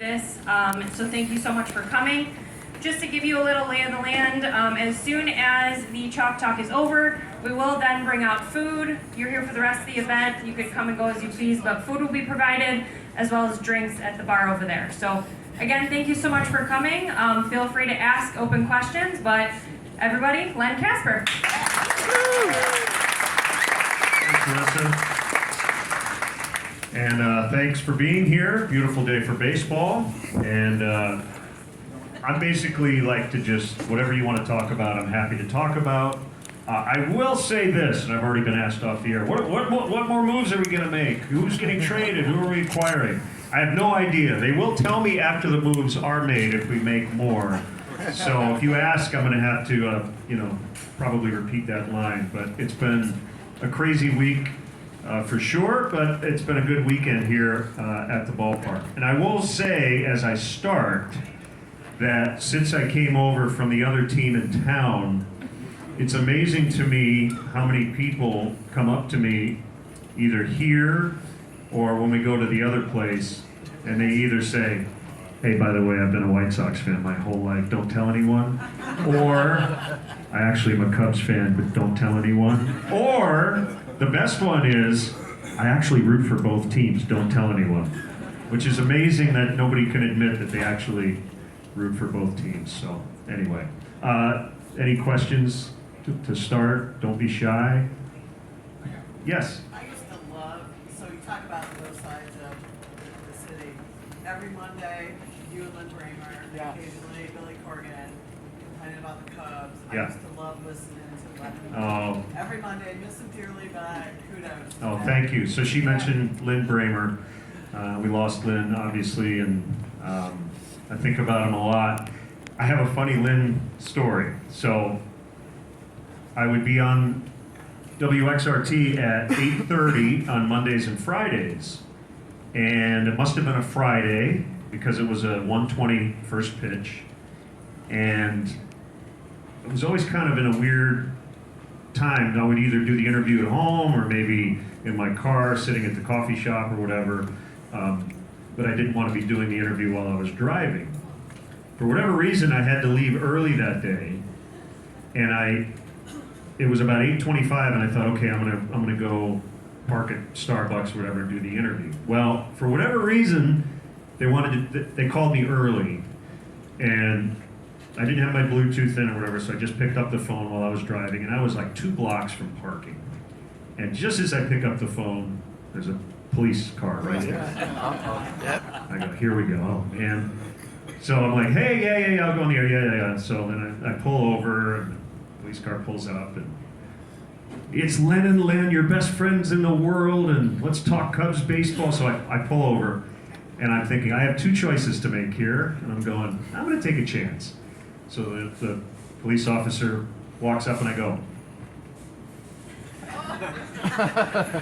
So thank you so much for coming. Just to give you a little lay of the land, as soon as the Chalk Talk is over, we will then bring out food. You're here for the rest of the event. You could come and go as you please, but food will be provided as well as drinks at the bar over there. So again, thank you so much for coming. Feel free to ask open questions, but everybody, Len Kasper. Thanks, Melissa. And thanks for being here. Beautiful day for baseball. And I basically like to just, whatever you want to talk about, I'm happy to talk about. I will say this, and I've already been asked off the air, what more moves are we going to make? Who's getting traded? Who are we acquiring? I have no idea. They will tell me after the moves are made if we make more. So if you ask, I'm going to have to, probably repeat that line. But it's been a crazy week. For sure, but it's been a good weekend here at the ballpark. And I will say, as I start, that since I came over from the other team in town, it's amazing to me how many people come up to me either here or when we go to the other place, and they either say, hey, by the way, I've been a White Sox fan my whole life, don't tell anyone. Or, I actually am a Cubs fan, but don't tell anyone. Or, the best one is, I actually root for both teams, don't tell anyone. Which is amazing that nobody can admit that they actually root for both teams. So, anyway. Any questions to start? Don't be shy. Yes? I used to love, so you talk about both sides of the city. Every Monday, you and Lynn Bramer, occasionally Billy Corgan, complaining about the Cubs. I used to love listening to Lynn. Every Monday, I miss him dearly, but kudos. Oh, thank you. So she mentioned Lynn Bramer. We lost Lynn, obviously, and I think about him a lot. I have a funny Lynn story. So I would be on WXRT at 8:30 on Mondays and Fridays. And it must have been a Friday because it was a 1:20 first pitch. And it was always kind of in a weird time. I would either do the interview at home or maybe in my car sitting at the coffee shop or whatever. But I didn't want to be doing the interview while I was driving. For whatever reason, I had to leave early that day. And it was about 8:25 and I thought, okay, I'm gonna go park at Starbucks or whatever and do the interview. Well, for whatever reason, they called me early. And I didn't have my Bluetooth in or whatever, so I just picked up the phone while I was driving, and I was like 2 blocks from parking. And just as I pick up the phone, there's a police car right there. I go, here we go, oh man. So I'm like, hey, yeah, I'll go in the air, yeah. So then I pull over, and the police car pulls up, and it's Len and Lynn, your best friends in the world, and let's talk Cubs baseball. So I pull over, and I'm thinking, I have 2 choices to make here, and I'm going, I'm gonna take a chance. So the police officer walks up and I go.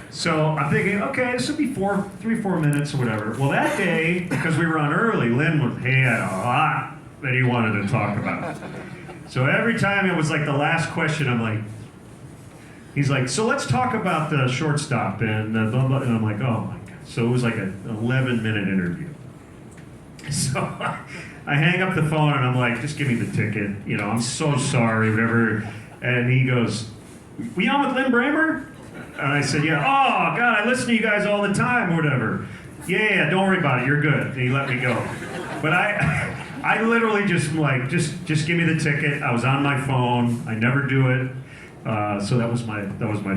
So I'm thinking, okay, this will be 3-4 minutes or whatever. Well, that day, because we were on early, Lynn had a lot that he wanted to talk about. So every time it was like the last question, he's like, so let's talk about the shortstop and blah, blah, and I'm like, oh my God. So it was like an 11-minute interview. So I hang up the phone and I'm like, just give me the ticket. I'm so sorry, whatever. And he goes, we on with Lynn Bramer? And I said, yeah. Oh, God, I listen to you guys all the time, or whatever. Yeah, don't worry about it. You're good. And he let me go. But I literally just give me the ticket. I was on my phone. I never do it. So that was my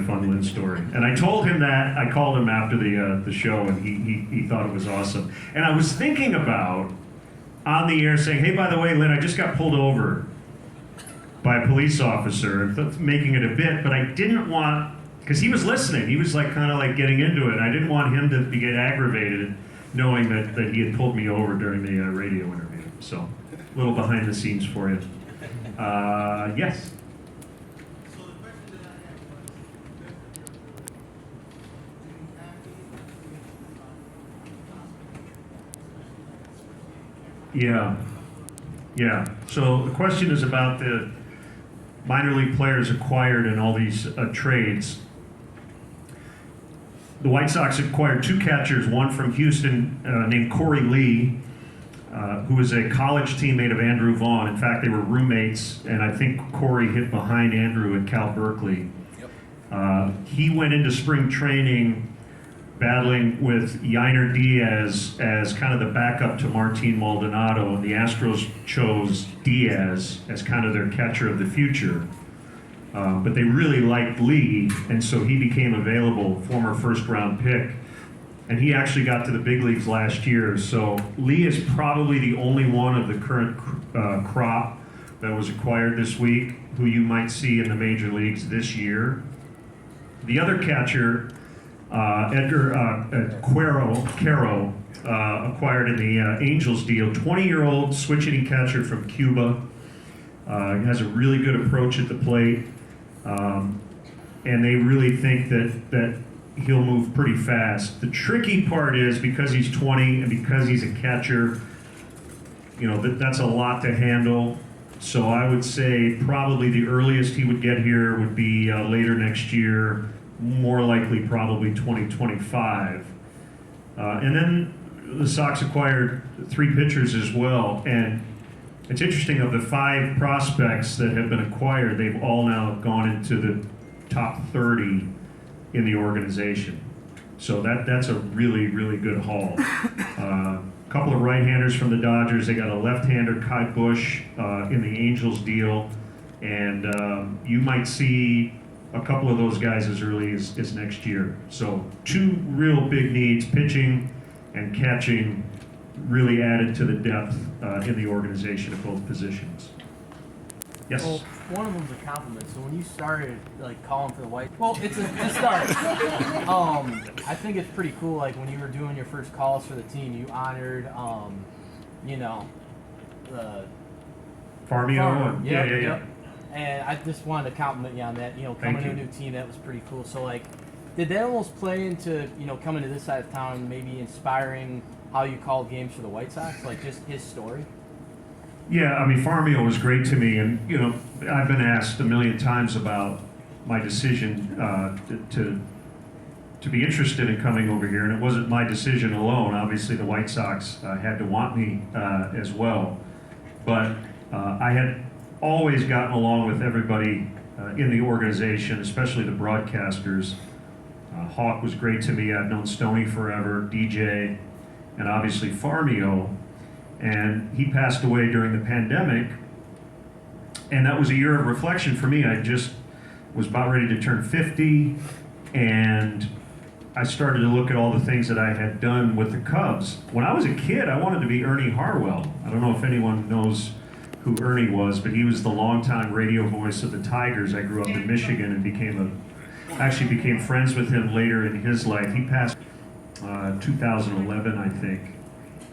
fun Lynn story. And I told him that. I called him after the show, and he thought it was awesome. And I was thinking about on the air saying, hey, by the way, Lynn, I just got pulled over by a police officer, making it a bit, but I didn't want, because he was listening. He was kind of getting into it. I didn't want him to get aggravated knowing that he had pulled me over during the radio interview. So a little behind the scenes for you. Yes? Yeah. So the question is about the minor league players acquired in all these trades. The White Sox acquired 2 catchers, one from Houston named Corey Lee, who was a college teammate of Andrew Vaughn. In fact, they were roommates, and I think Corey hit behind Andrew at Cal Berkeley. He went into spring training battling with Yainer Diaz as kind of the backup to Martin Maldonado, and the Astros chose Diaz as kind of their catcher of the future. But they really liked Lee, and so he became available, former first-round pick. And he actually got to the big leagues last year. So Lee is probably the only one of the current crop that was acquired this week who you might see in the major leagues this year. The other catcher, Edgar Quero, acquired in the Angels deal, 20-year-old switch-hitting catcher from Cuba. He has a really good approach at the plate. And they really think that he'll move pretty fast. The tricky part is because he's 20 and because he's a catcher, that's a lot to handle. So I would say probably the earliest he would get here would be later next year, more likely probably 2025. And then the Sox acquired 3 pitchers as well. And it's interesting, of the 5 prospects that have been acquired, they've all now gone into the top 30 in the organization. So that's a really, really good haul. A couple of right-handers from the Dodgers. They got a left-hander, Kai Bush, in the Angels deal. And you might see a couple of those guys as early as next year. So 2 real big needs, pitching and catching, really added to the depth in the organization at both positions. Yes? Well, one of them's a compliment. So when you started calling for the well, it's a start. I think it's pretty cool. Like when you were doing your first calls for the team, you honored, the Farmio. Yeah. And I just wanted to compliment you on that. Coming to a new team, that was pretty cool. So did that almost play into coming to this side of town, maybe inspiring how you called games for the White Sox, just his story? Yeah, I mean, Farmio was great to me, and I've been asked a million times about my decision to be interested in coming over here, and it wasn't my decision alone. Obviously, the White Sox had to want me as well, but I had always gotten along with everybody in the organization, especially the broadcasters. Hawk was great to me. I've known Stoney forever, DJ, and obviously Farmio. And he passed away during the pandemic, and that was a year of reflection for me. I just was about ready to turn 50, and I started to look at all the things that I had done with the Cubs. When I was a kid, I wanted to be Ernie Harwell. I don't know if anyone knows who Ernie was, but he was the longtime radio voice of the Tigers. I grew up in Michigan and became friends with him later in his life. He passed 2011, I think.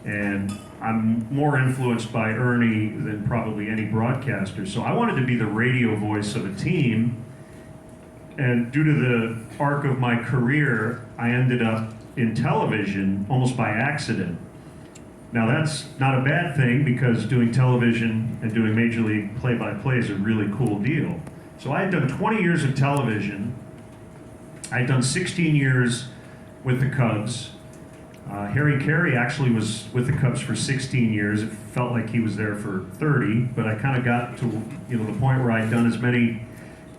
And I'm more influenced by Ernie than probably any broadcaster. So I wanted to be the radio voice of a team. And due to the arc of my career, I ended up in television almost by accident. Now that's not a bad thing, because doing television and doing Major League play-by-play is a really cool deal. So I had done 20 years of television. I had done 16 years with the Cubs. Harry Carey actually was with the Cubs for 16 years. It felt like he was there for 30, but I kind of got to the point where I'd done as many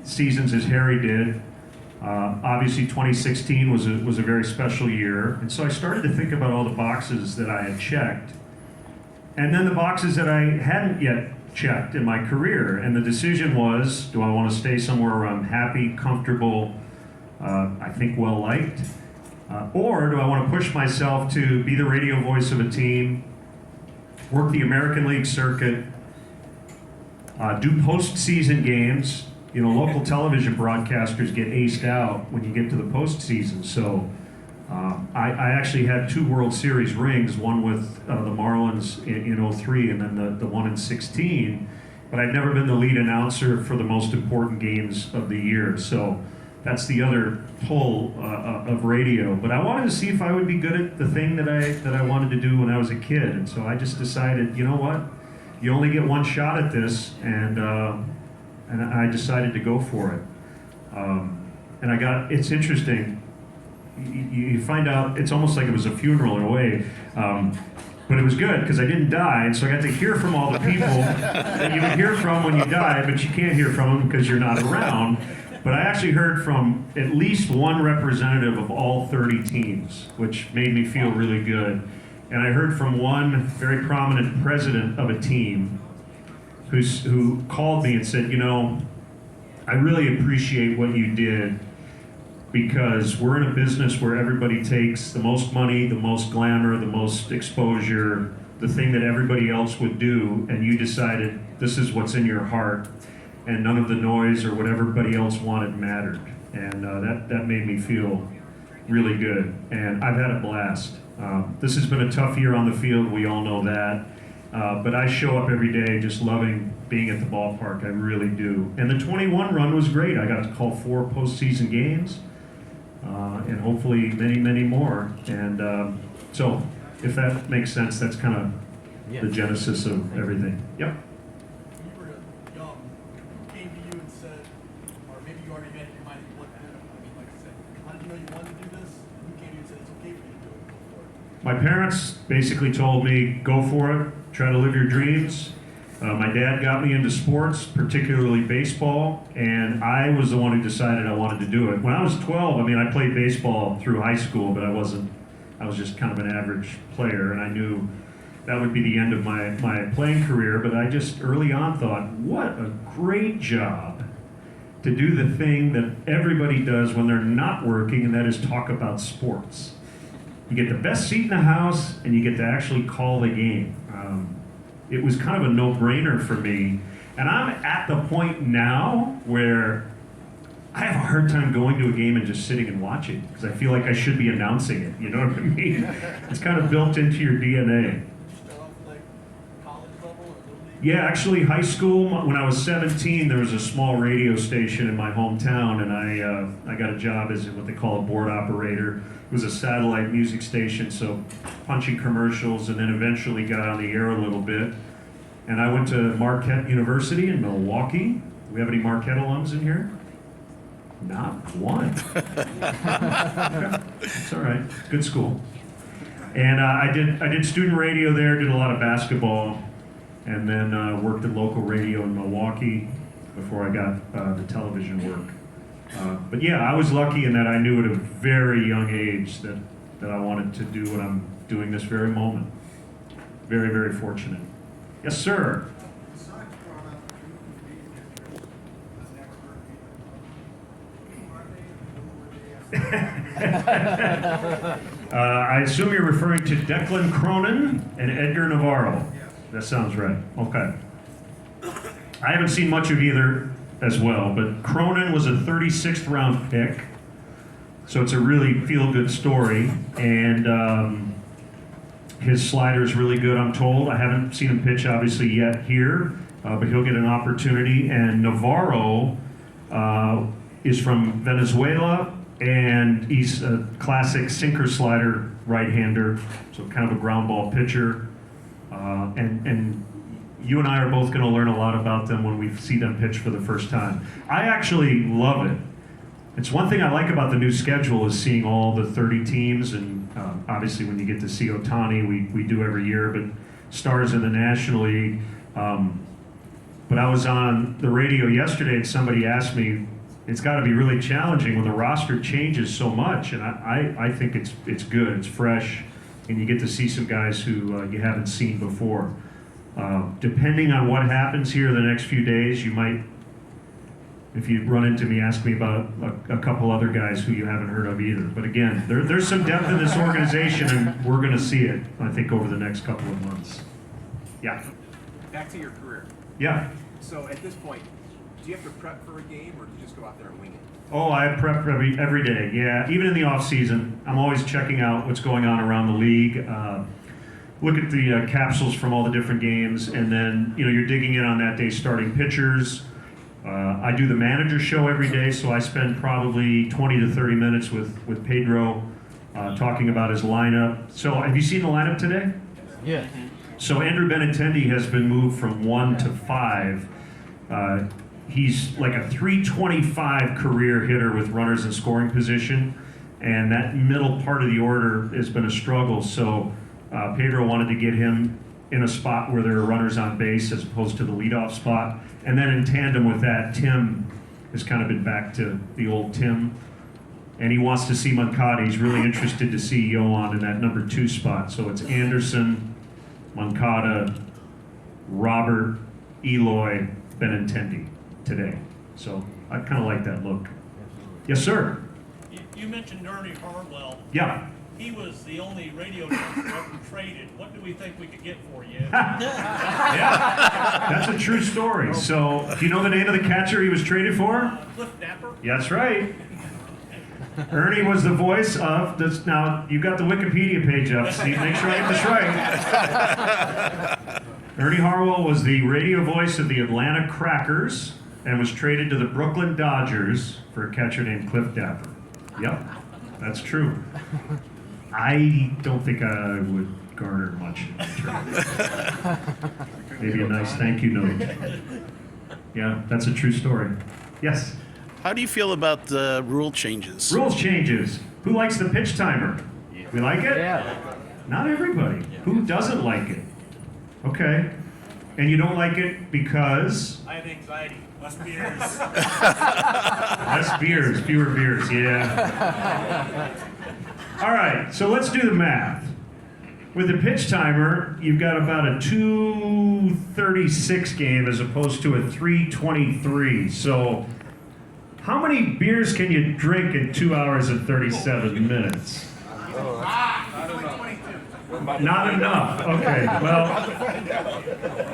seasons as Harry did. Obviously, 2016 was a very special year, and so I started to think about all the boxes that I had checked, and then the boxes that I hadn't yet checked in my career. And the decision was: do I want to stay somewhere where I'm happy, comfortable, I think well liked? Or do I want to push myself to be the radio voice of a team, work the American League circuit, do postseason games? Local television broadcasters get aced out when you get to the postseason. So I actually had 2 World Series rings, one with the Marlins in 03 and then the one in 16. But I'd never been the lead announcer for the most important games of the year. So that's the other pull of radio. But I wanted to see if I would be good at the thing that I wanted to do when I was a kid. And so I just decided, you know what? You only get one shot at this, and I decided to go for it. And it's interesting. You find out, it's almost like it was a funeral in a way. But it was good because I didn't die, and so I got to hear from all the people that you would hear from when you die, but you can't hear from them because you're not around. But I actually heard from at least one representative of all 30 teams, which made me feel really good. And I heard from one very prominent president of a team who called me and said, you know, I really appreciate what you did, because we're in a business where everybody takes the most money, the most glamour, the most exposure, the thing that everybody else would do, and you decided this is what's in your heart, and none of the noise or what everybody else wanted mattered. And that made me feel really good, and I've had a blast. This has been a tough year on the field, we all know that, but I show up every day just loving being at the ballpark, I really do. And the 21 run was great. I got to call 4 postseason games. And hopefully many, many more. And so, if that makes sense, that's kind of the genesis of everything. Yep. When you were young, who came to you and said, or maybe you already made up your mind that you wanted to do it. I mean, like I said, how did you know you wanted to do this? And who came to you and said it's okay for you to do it? Go for it. My parents basically told me, go for it, try to live your dreams. My dad got me into sports, particularly baseball, and I was the one who decided I wanted to do it. When I was 12, I mean, I played baseball through high school, but I was just kind of an average player, and I knew that would be the end of my playing career, but I just early on thought, what a great job to do the thing that everybody does when they're not working, and that is talk about sports. You get the best seat in the house, and you get to actually call the game. It was kind of a no-brainer for me. And I'm at the point now where I have a hard time going to a game and just sitting and watching, because I feel like I should be announcing it, you know what I mean? It's kind of built into your DNA. Start off like college level or little league? Yeah, actually high school, when I was 17, there was a small radio station in my hometown, and I got a job as what they call a board operator. It was a satellite music station, so punching commercials, and then eventually got on the air a little bit. And I went to Marquette University in Milwaukee. Do we have any Marquette alums in here? Not one. It's all right. It's a good school. And I did student radio there, did a lot of basketball, and then worked at local radio in Milwaukee before I got the television work. But yeah, I was lucky in that I knew at a very young age that I wanted to do what I'm doing this very moment. Very, very fortunate. Yes, sir. Besides growing up, you interest, I've never heard of either. I assume you're referring to Declan Cronin and Edgar Navarro. Yes. That sounds right. Okay. I haven't seen much of either as well, but Cronin was a 36th round pick, so it's a really feel-good story, and his slider is really good, I'm told. I haven't seen him pitch, obviously, yet here, but he'll get an opportunity. And Navarro is from Venezuela, and he's a classic sinker slider right-hander, so kind of a ground ball pitcher. And you and I are both going to learn a lot about them when we see them pitch for the first time. I actually love it. It's one thing I like about the new schedule is seeing all the 30 teams, and obviously when you get to see Ohtani, we do every year, but stars in the National League. But I was on the radio yesterday and somebody asked me, it's got to be really challenging when the roster changes so much, and I think it's good, it's fresh, and you get to see some guys who you haven't seen before. Depending on what happens here the next few days, you might, if you run into me, ask me about a couple other guys who you haven't heard of either. But again, there's some depth in this organization, and we're going to see it, I think, over the next couple of months. Yeah. Back to your career. Yeah. So at this point, do you have to prep for a game, or do you just go out there and wing it? Oh, I prep every day. Yeah, even in the off season, I'm always checking out what's going on around the league. Look at the capsules from all the different games, and then you're digging in on that day starting pitchers. I do the manager show every day, so I spend probably 20 to 30 minutes with Pedro talking about his lineup. So have you seen the lineup today? Yeah. So Andrew Benintendi has been moved from 1 to 5. He's like a 325 career hitter with runners in scoring position, and that middle part of the order has been a struggle. So Pedro wanted to get him in a spot where there are runners on base as opposed to the leadoff spot. And then in tandem with that, Tim has kind of been back to the old Tim. And he wants to see Moncada. He's really interested to see Yohan in that number 2 spot. So it's Anderson, Moncada, Robert, Eloy, Benintendi today. So I kind of like that look. Yes, sir. You mentioned Ernie Harwell. Yeah. He was the only radio announcer ever traded. What do we think we could get for you? Yeah, that's a true story. So, do you know the name of the catcher he was traded for? Cliff Dapper. That's right. Ernie was the voice of this. Now, you've got the Wikipedia page up, so you make sure I get this right. Ernie Harwell was the radio voice of the Atlanta Crackers and was traded to the Brooklyn Dodgers for a catcher named Cliff Dapper. Yep, that's true. I don't think I would garner much in return. Maybe a nice thank you note. Yeah, that's a true story. Yes? How do you feel about the rule changes? Rules changes. Who likes the pitch timer? We like it? Yeah. Not everybody. Who doesn't like it? Okay. And you don't like it because? I have anxiety. Less beers. Less beers, fewer beers, yeah. All right, so let's do the math. With the pitch timer, you've got about a 2:36 game as opposed to a 3:23. So how many beers can you drink in 2 hours and 37 minutes? Not enough. Okay, well,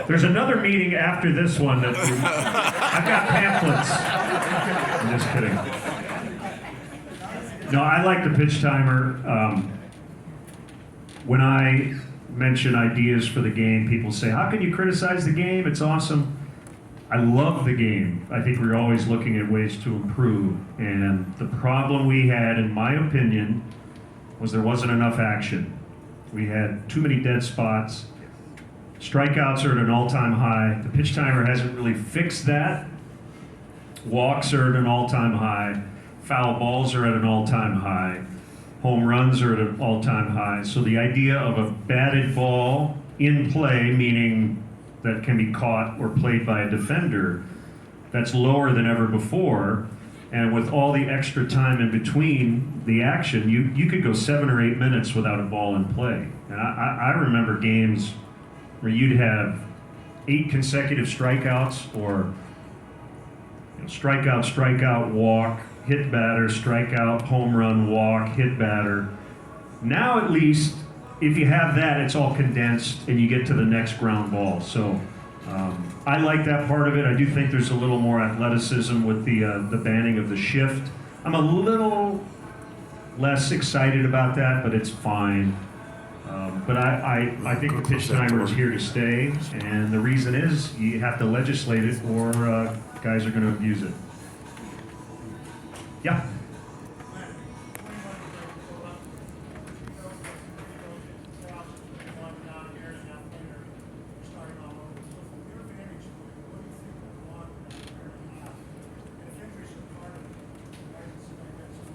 there's another meeting after this one that I've got pamphlets. I'm just kidding. No, I like the pitch timer. When I mention ideas for the game, people say, how can you criticize the game? It's awesome. I love the game. I think we're always looking at ways to improve. And the problem we had, in my opinion, was there wasn't enough action. We had too many dead spots. Strikeouts are at an all-time high. The pitch timer hasn't really fixed that. Walks are at an all-time high. Foul balls are at an all-time high. Home runs are at an all-time high. So the idea of a batted ball in play, meaning that can be caught or played by a defender, that's lower than ever before. And with all the extra time in between the action, you could go 7 or 8 minutes without a ball in play. And I remember games where you'd have 8 consecutive strikeouts, or strikeout, strikeout, walk, hit batter, strikeout, home run, walk, hit batter. Now at least, if you have that, it's all condensed and you get to the next ground ball. So I like that part of it. I do think there's a little more athleticism with the banning of the shift. I'm a little less excited about that, but it's fine. But I think the pitch timer is here to stay, and the reason is you have to legislate it or guys are going to abuse it. Yeah.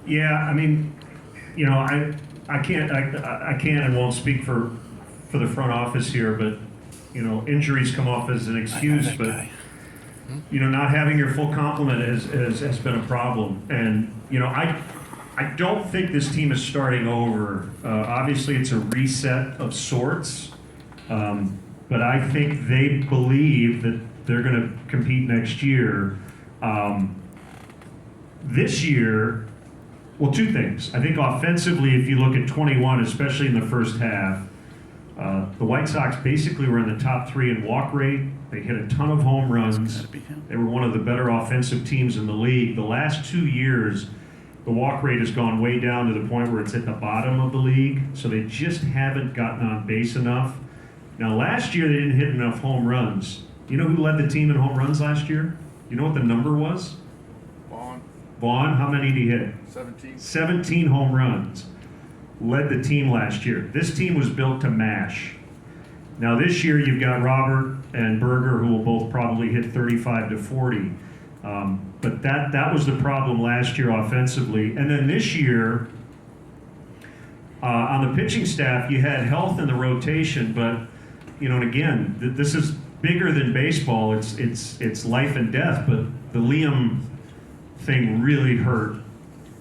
Yeah, I mean, I can't and won't speak for the front office here, but injuries come off as an excuse, but not having your full complement has been a problem, and I don't think this team is starting over. Obviously, it's a reset of sorts, but I think they believe that they're going to compete next year. This year. Well, 2 things. I think offensively, if you look at 21, especially in the first half, the White Sox basically were in the top 3 in walk rate. They hit a ton of home runs. They were one of the better offensive teams in the league. The last 2 years, the walk rate has gone way down to the point where it's at the bottom of the league. So they just haven't gotten on base enough. Now, last year, they didn't hit enough home runs. You know who led the team in home runs last year? You know what the number was? Vaughn, how many did he hit? 17. 17 home runs. Led the team last year. This team was built to mash. Now this year you've got Robert and Berger, who will both probably hit 35 to 40. But that was the problem last year offensively. And then this year, On the pitching staff, you had health in the rotation, but and again, this is bigger than baseball. It's life and death. But the Liam thing really hurt.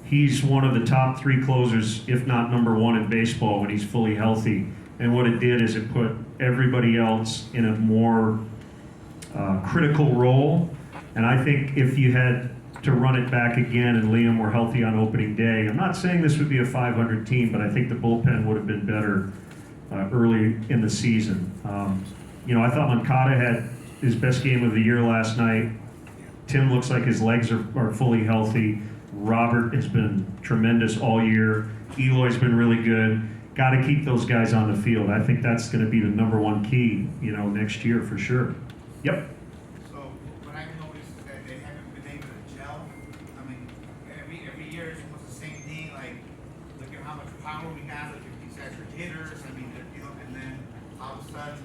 He's one of the top 3 closers, if not number 1 in baseball when he's fully healthy. And what it did is it put everybody else in a more critical role. And I think if you had to run it back again and Liam were healthy on opening day, I'm not saying this would be a 500 team, but I think the bullpen would have been better early in the season. I thought Moncada had his best game of the year last night. Tim looks like his legs are fully healthy. Robert has been tremendous all year. Eloy's been really good. Got to keep those guys on the field. I think that's going to be the number 1 key, next year for sure. Yep. So what I've noticed is that they haven't been able to gel. I mean, every year it's almost the same thing. Like, look at how much power we got. Look at these extra hitters. I mean, and then all of a sudden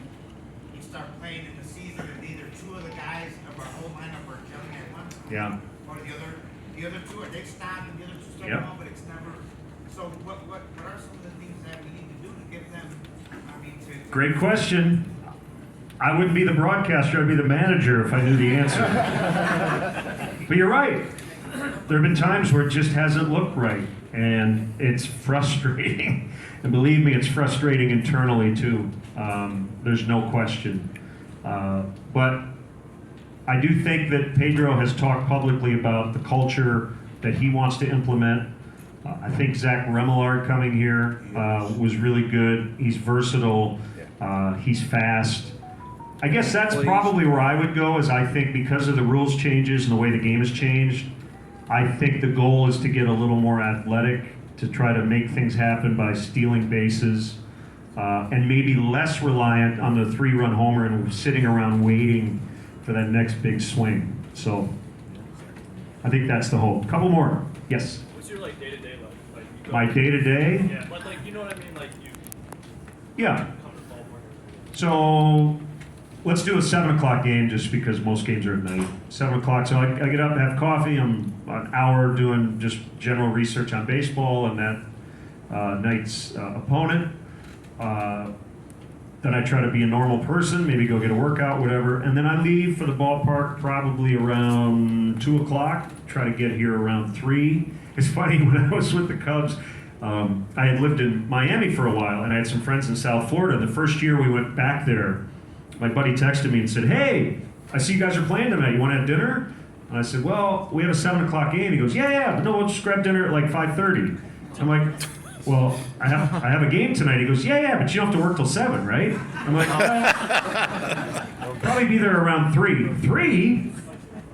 we start playing in the season, and either 2 of the guys of our whole lineup are gelling at once. Yeah. Or the other 2 are they stop and the other 2 start Yep. going, but it's never. So what are some of the things that we need to do to get them? I mean, to Great question. I wouldn't be the broadcaster, I'd be the manager if I knew the answer. But you're right. There have been times where it just hasn't looked right, and it's frustrating. And believe me, it's frustrating internally too. There's no question. But I do think that Pedro has talked publicly about the culture that he wants to implement. I think Zach Remillard coming here was really good. He's versatile. He's fast. I guess that's probably where I would go, is I think because of the rules changes and the way the game has changed, I think the goal is to get a little more athletic, to try to make things happen by stealing bases, and maybe less reliant on the 3-run homer and sitting around waiting for that next big swing. So I think that's the hope. Couple more. Yes? What's your day-to-day life? Like, you go My day-to-day? Yeah, but you know what I mean? Like you Yeah. come to the ballpark. So let's do a 7 o'clock game just because most games are at night. 7 o'clock, so I get up and have coffee. I'm an hour doing just general research on baseball and that night's opponent. Then I try to be a normal person, maybe go get a workout, whatever. And then I leave for the ballpark probably around 2 o'clock, try to get here around 3. It's funny, when I was with the Cubs, I had lived in Miami for a while, and I had some friends in South Florida. The first year we went back there, my buddy texted me and said, "Hey, I see you guys are playing tonight. You want to have dinner?" And I said, "Well, we have a 7 o'clock game." He goes, yeah, but no, we'll just grab dinner at like 5:30. I'm like, "Well, I have a game tonight." He goes, yeah, but you don't have to work till 7, right? I'm like, "I'll probably be there around 3. 3?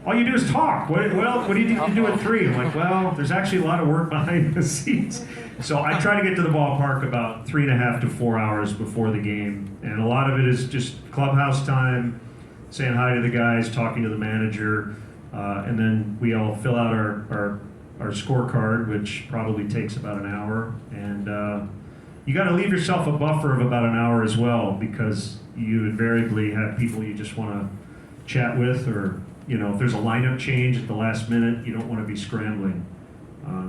All you do is talk. What do you do at 3? I'm like, "Well, there's actually a lot of work behind the scenes." So I try to get to the ballpark about 3.5 to 4 hours before the game. And a lot of it is just clubhouse time, saying hi to the guys, talking to the manager, and then we all fill out our scorecard, which probably takes about an hour. And you got to leave yourself a buffer of about an hour as well, because you invariably have people you just want to chat with, or if there's a lineup change at the last minute, you don't want to be scrambling.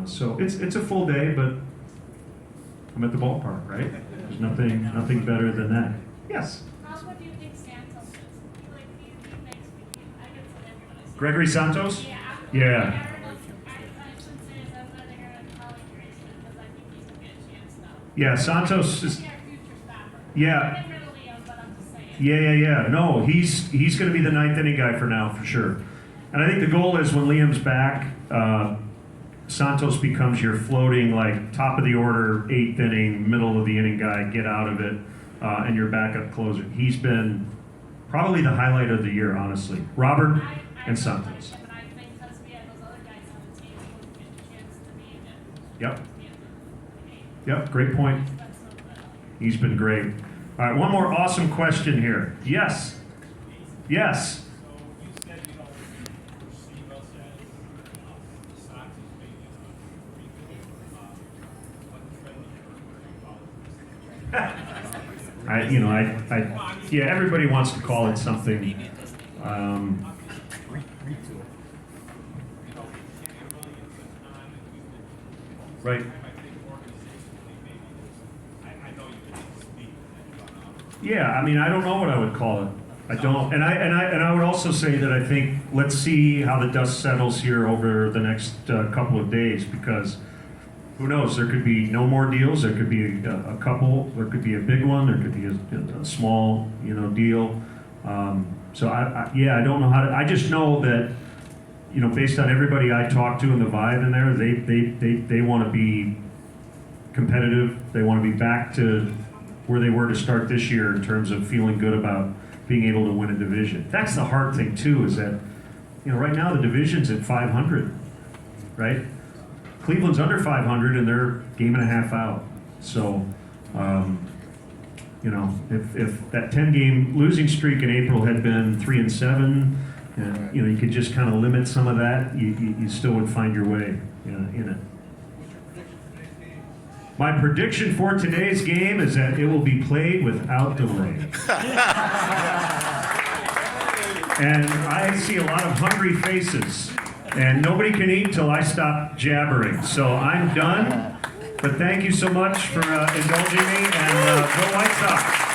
So it's a full day, but I'm at the ballpark, right? There's nothing better than that. Yes. What do you think Santos is? He makes me, I get some everybody. Gregory Santos? Yeah. Yeah. I shouldn't say this, I'm going to hear a college race because I think he's a good chance now. Yeah, Santos is. He's our future stopper. Yeah. I didn't really him, but I'm just saying. Yeah. No, he's going to be the 9th inning guy for now, for sure. And I think the goal is when Liam's back, Santos becomes your floating, like, top of the order, 8th inning, middle of the inning guy, get out of it, and your backup closer. He's been probably the highlight of the year, honestly. Robert and Santos. Like him, but I think because we have those other guys on the team who get a chance to be in it. Yep. Be in the game. Yep, great point. That's so good. He's been great. All right, one more awesome question here. Yes. Yes. So you said you don't perceive us as Sox as maybe a rebuild, what trend Yeah, everybody wants to call it something. Right. Yeah, I mean, I don't know what I would call it. I don't, and I would also say that I think let's see how the dust settles here over the next couple of days, because who knows? There could be no more deals. There could be a couple. There could be a big one. There could be a small, deal. So I don't know how to. I just know that, based on everybody I talked to and the vibe in there, they want to be competitive. They want to be back to where they were to start this year in terms of feeling good about being able to win a division. That's the hard thing too, is that, right now the division's at 500, right? Cleveland's under 500 and they're game and a half out. So, if that 10-game losing streak in April had been 3-7, and you could just kind of limit some of that, you still would find your way in it. My prediction for today's game is that it will be played without delay. And I see a lot of hungry faces. And nobody can eat till I stop jabbering. So I'm done. But thank you so much for indulging me. And go White Sox.